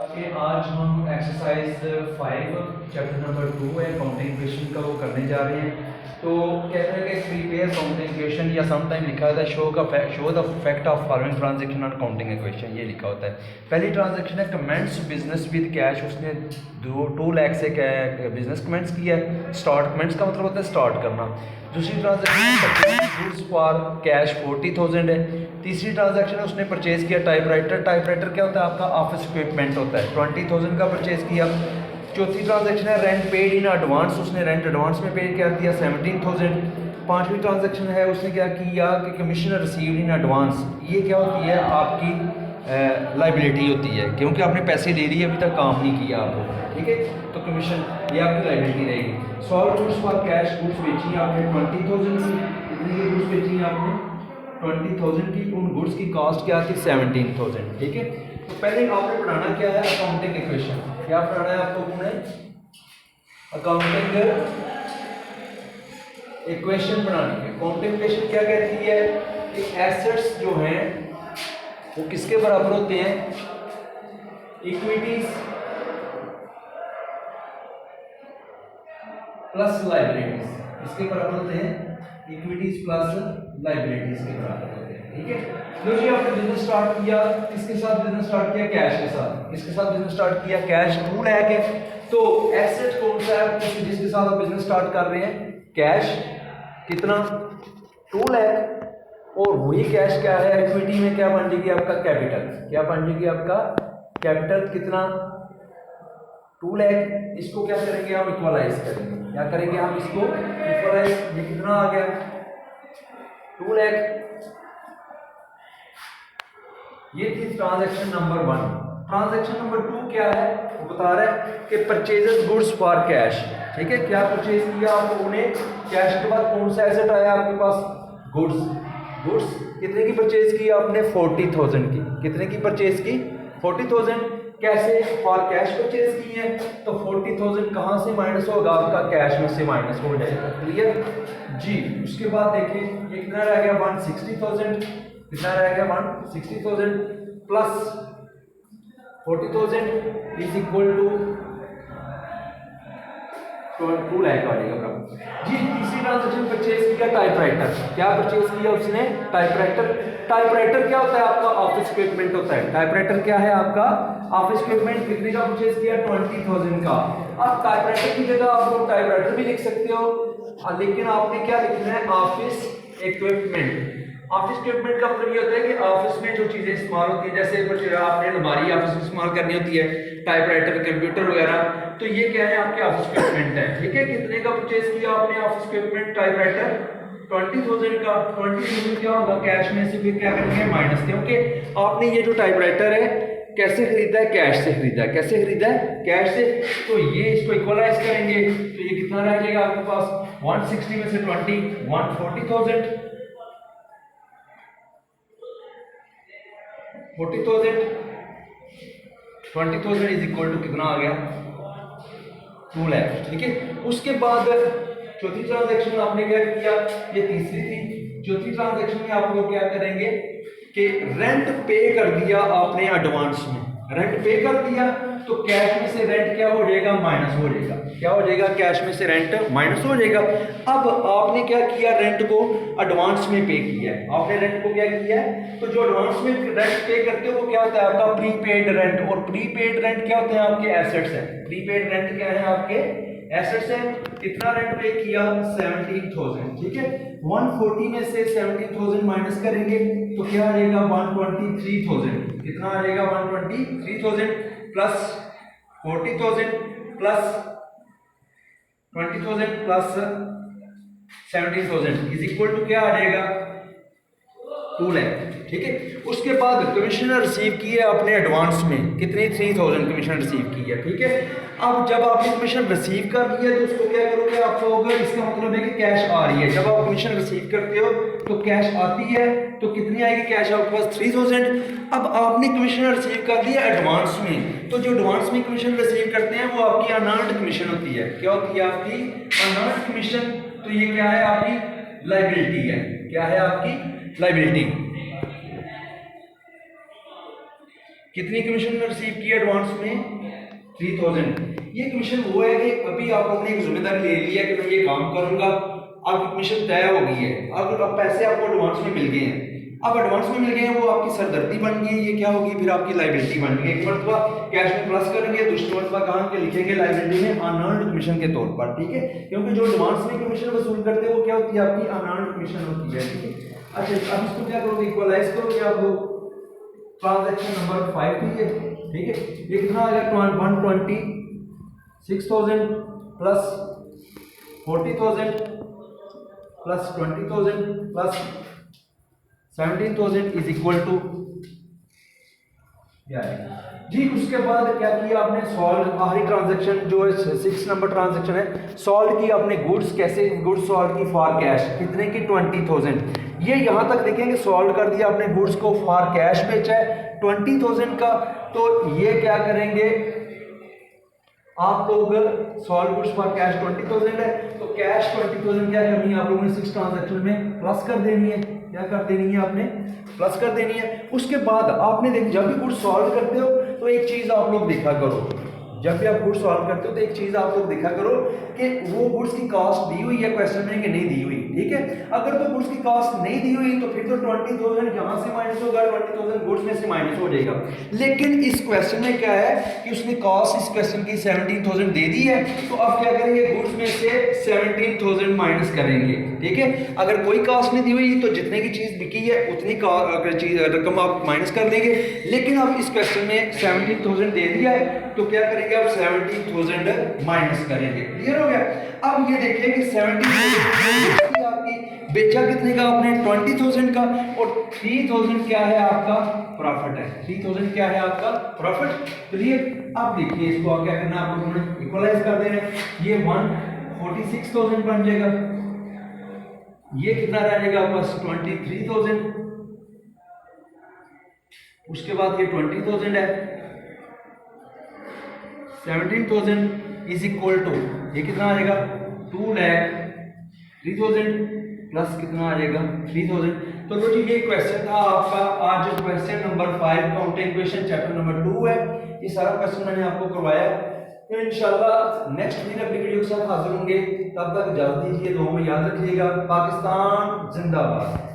आज हम exercise 5 chapter number 2 है काउंटिंग इक्वेशन का वो करने जा रहे हैं। तो कहते हैं कि प्रीपेयर काउंटिंग इक्वेशन या समटाइम लिखा होता है show the fact of following transaction on counting equation, ये लिखा होता है। पहली ट्रांजैक्शन है कमेंट्स बिजनेस विद कैश, उसने 2 लाख से बिजनेस कमेंट्स किया है। स्टार्ट कमेंट्स का मतलब होता है स्टार्ट करना। दूसरी ट्रांजैक्शन गुड्स फॉर कैश 40,000 है। तीसरी ट्रांजैक्शन है उसने परचेज़ किया टाइपराइटर। टाइपराइटर क्या होता है? आपका ऑफिस इक्विपमेंट होता है। 20,000 का परचेज़ किया। चौथी ट्रांजैक्शन है रेंट पेड इन एडवांस, उसने रेंट एडवांस में पे कर दिया 17,000। पांचवी ट्रांजैक्शन है उसने क्या किया कि कमीशन रिसीव्ड इन एडवांस। ये क्या होती है? आपकी लाइबिलिटी होती है, क्योंकि आपने पैसे ले लिए, अभी तक काम नहीं किया आपको, ठीक है, तो कमीशन ये आपकी लाइबिलिटी रहेगी। Solve goods for cash, goods बेची आपने 20,000 की। कितने की गुड्स बेची आपने? 20,000 की। उन गुड्स की कॉस्ट क्या थी? 17,000, ठीक है। तो पहले आपने पढ़ाना क्या है? Accounting equation. क्या पढ़ाना है आपको? अकाउंटिंग इक्वेशन बनानी है। अकाउंटिंग इक्वेशन क्या कहती है कि एसेट्स जो हैं वो किसके बराबर होते हैं? Equities plus liabilities. इसके बराबर होते हैं इक्विटीज प्लस लाइबिलिटीज के बराबर होते हैं, ठीक है। लो जी, आपने बिजनेस स्टार्ट किया, किसके साथ बिजनेस स्टार्ट किया? कैश के साथ। किसके साथ बिजनेस स्टार्ट किया? कैश 2 लाख है। तो एसेट कौन सा है जिसके साथ आप बिजनेस स्टार्ट कर रहे हैं? कैश। कितना? 2 लाख। और वही कैश क्या है? इक्विटी में क्या बन जाएगी आपका? कैपिटल। क्या बन जाएगी आपका? कैपिटल। कितना? 2 लाख। इसको क्या करेंगे? हम इक्वलाइज करेंगे। क्या करेंगे हम इसको? इक्वलाइज। ये कितना आ गया? 2 लाख। ये थी ट्रांजैक्शन नंबर 1। ट्रांजैक्शन नंबर 2 क्या है? वो बता रहा है कि परचेजेस गुड्स फॉर कैश, ठीक है। क्या परचेज किया आप लोगों ने? कैश के बाद कौन सा एसेट आया आपके पास? गुड्स। गुड्स कितने की परचेज की आपने? 40,000 की। कितने की परचेज की? 40,000। कैसे? फॉर कैश परचेज की है, तो 40,000 कहाँ से माइनस होगा? आपका कैश में से माइनस हो जाएगा। क्लियर जी। उसके बाद देखिए ये कितना रह गया? 160,000। कितना रह गया? 160,000 plus 40,000 is equal to 2 lakh आ जाएगा जी। तीसरी ट्रांजैक्शन परचेज किया टाइपराइटर। क्या परचेज किया उसने? टाइपराइटर। टाइपराइटर क्या होता है? आपका ऑफिस इक्विपमेंट होता है। टाइपराइटर क्या है? आपका ऑफिस इक्विपमेंट। कितने का परचेज किया? 20,000 का। अब टाइपराइटर की जगह आप लोग टाइपराइटर भी लिख सकते हो, लेकिन आपने क्या लिखना है? Office equipment. ऑफिस इक्विपमेंट का मतलब ये होता है कि ऑफिस में जो चीजें इस्तेमाल होती है, जैसे कुछ आपने अलमारी ऑफिस में इस्तेमाल करनी होती है, टाइपराइटर, कंप्यूटर वगैरह, तो ये क्या है? आपके ऑफिस इक्विपमेंट है, ठीक है। कितने का परचेज किया आपने ऑफिस इक्विपमेंट? टाइपराइटर 20,000 का। 20,000 क्या होगा? कैश में से फिर क्या करेंगे? माइनस, क्योंकि आपने ये जो टाइपराइटर है कैसे खरीदा है? कैश से खरीदा है। कैसे खरीदा है? कैश से। तो ये इसको इक्वलाइज करेंगे तो ये कितना रह जाएगा आपके पास? 160 में से 20 140,000। 40,000 20,000 इज इक्वल टू कितना आ गया? 2 लाख, ठीक है। उसके बाद चौथी ट्रांजैक्शन आपने क्या किया? ये तीसरी थी। चौथी ट्रांजैक्शन में आप लोग क्या करेंगे कि रेंट पे कर दिया आपने एडवांस में। रेंट पे कर दिया तो कैश में से रेंट क्या हो जाएगा? माइनस हो जाएगा। क्या हो जाएगा? कैश में से रेंट माइनस हो जाएगा। अब आपने क्या किया? रेंट को एडवांस में पे किया है। आपने रेंट को क्या किया है? तो जो एडवांस में रेंट पे करते हो वो क्या होता है? आपका प्रीपेड रेंट। और प्रीपेड रेंट क्या होते हैं? आपके एसेट्स हैं। प्रीपेड रेंट क्या है? आपके एसेट्स हैं। कितना रेंट पे किया? 17,000, ठीक है। 140 में से 17,000 माइनस करेंगे तो क्या आ जाएगा? 123,000। कितना आ जाएगा? 123,000 plus 40,000 plus 20,000 plus 17,000 is equal to क्या आ जाएगा? 2 लाख, ठीक है। उसके बाद कमीशन रिसीव की है आपने एडवांस में। कितनी? 3,000 कमीशन रिसीव की है, ठीक है। अब जब आपने कमीशन रिसीव कर ली है तो उसको क्या करोगे आप लोग? इसका मतलब है कि कैश आ रही है। जब आप कमीशन रिसीव करते हो तो कैश आती है, तो कितनी आएगी कैश आपके पास? 3,000। अब आपने कमीशन रिसीव कर लिया एडवांस में, तो जो एडवांस में कमीशन रिसीव करते हैं वो आपकी अनअर्न्ड कमीशन होती है। क्या होती है? आपकी अनअर्न्ड कमीशन। तो ये क्या है? आपकी लाइबिलिटी है। क्या है? आपकी लाइबिलिटी। कितनी कमीशन रिसीव की एडवांस में? 3000। ये कमीशन वो है कि अभी आप अपनी एक जिम्मेदारी ले लिया कि मैं ये काम करूंगा, आपकी कमीशन तय हो गई है, अब पैसे आपको एडवांस में मिल गए हैं, अब एडवांस में मिल गए हैं, वो आपकी सरदर्दी बन गई है, ये क्या होगी फिर आपकी लाइबिलिटी बन गई। एक मरतबा कैश में प्लस करेंगे, दूसरी मरतबा कहाँ के लिखेंगे लाइबिलिटी में अनअर्न्ड कमीशन के तौर पर, ठीक है, क्योंकि जो एडवांस में कमीशन वसूल करते हैं वो क्या होती है, आपकी अनअर्न्ड कमीशन होती है, ठीक है। अच्छा अब इसको क्या करोगे, इक्वलाइज करोगे आप, वो ट्रांजैक्शन नंबर 5 थी ये, ठीक है, ये कितना आ गया 126,000 plus 40,000 plus 20,000 plus 17,000 is equal to जी। उसके बाद क्या किया आपने, सॉल्व, आखिरी ट्रांजैक्शन जो है 6 नंबर ट्रांजैक्शन है, सॉल्व की आपने गुड्स, कैसे गुड्स सॉल्व की, फॉर कैश, कितने की 20,000। ये यहां तक देखेंगे सॉल्व कर दिया आपने, गुड्स को फॉर कैश बेचा है 20,000 का, तो ये क्या करेंगे आप लोग, सॉल्व गुड्स फॉर कैश 20,000 है, तो कैश 20,000 क्या करनी है आप लोगों ने 6 ट्रांजैक्शन में प्लस कर देनी है, क्या कर देनी है आपने, प्लस कर देनी है। उसके बाद आपने देख, जब भी गुड्स सॉल्व करते हो तो एक चीज आप लोग देखा करो, जब भी आप गुड्स सॉल्व करते हो तो एक चीज आप लोग देखा करो कि वो गुड्स की कॉस्ट दी हुई है क्वेश्चन में कि नहीं दी हुई, ठीक है। अगर तो गुड्स की कॉस्ट नहीं दी हुई तो फिर तो 20,000 यहां से माइनस होगा, 20,000 गुड्स में से माइनस हो जाएगा। लेकिन इस क्वेश्चन में क्या है कि उसने कॉस्ट इस क्वेश्चन की 17,000 दे दी है, तो अब क्या करेंगे, गुड्स में से 17,000 माइनस करेंगे, ठीक है। अगर कोई कॉस्ट नहीं दी हुई तो जितने की चीज बिकी है उतनी रकम आप माइनस कर देंगे। लेकिन अब इस क्वेश्चन में 17,000 दे दिया है, तो क्या करेंगे आप 17,000 माइनस करेंगे, क्लियर हो गया। अब ये देखिए कि 17,000 आपकी बेचा कितने का आपने, 20,000 का, और 3,000 क्या है आपका प्रॉफिट है, 3,000 क्या है आपका प्रॉफिट, क्लियर। अब देखिए इसको क्या करना है, आपको इक्वलाइज कर देना है, ये 146,000 बन जाएगा, ये कितना रह जाएगा आपका 23,000, उसके बाद ये 20,000 है, 17,000 इज इक्वल टू, ये कितना आ जाएगा 2,03,000 प्लस कितना आ जाएगा 3,000। तो लो जी, ये क्वेश्चन था आपका आज question number 5 counting question chapter number 2 है। ये सारा क्वेश्चन मैंने आपको करवाया, तो इंशाल्लाह नेक्स्ट दिन अपनी वीडियो के साथ हाजिर होंगे, तब तक इजाजत दीजिए, दुआ में याद रखिएगा। पाकिस्तान जिंदाबाद।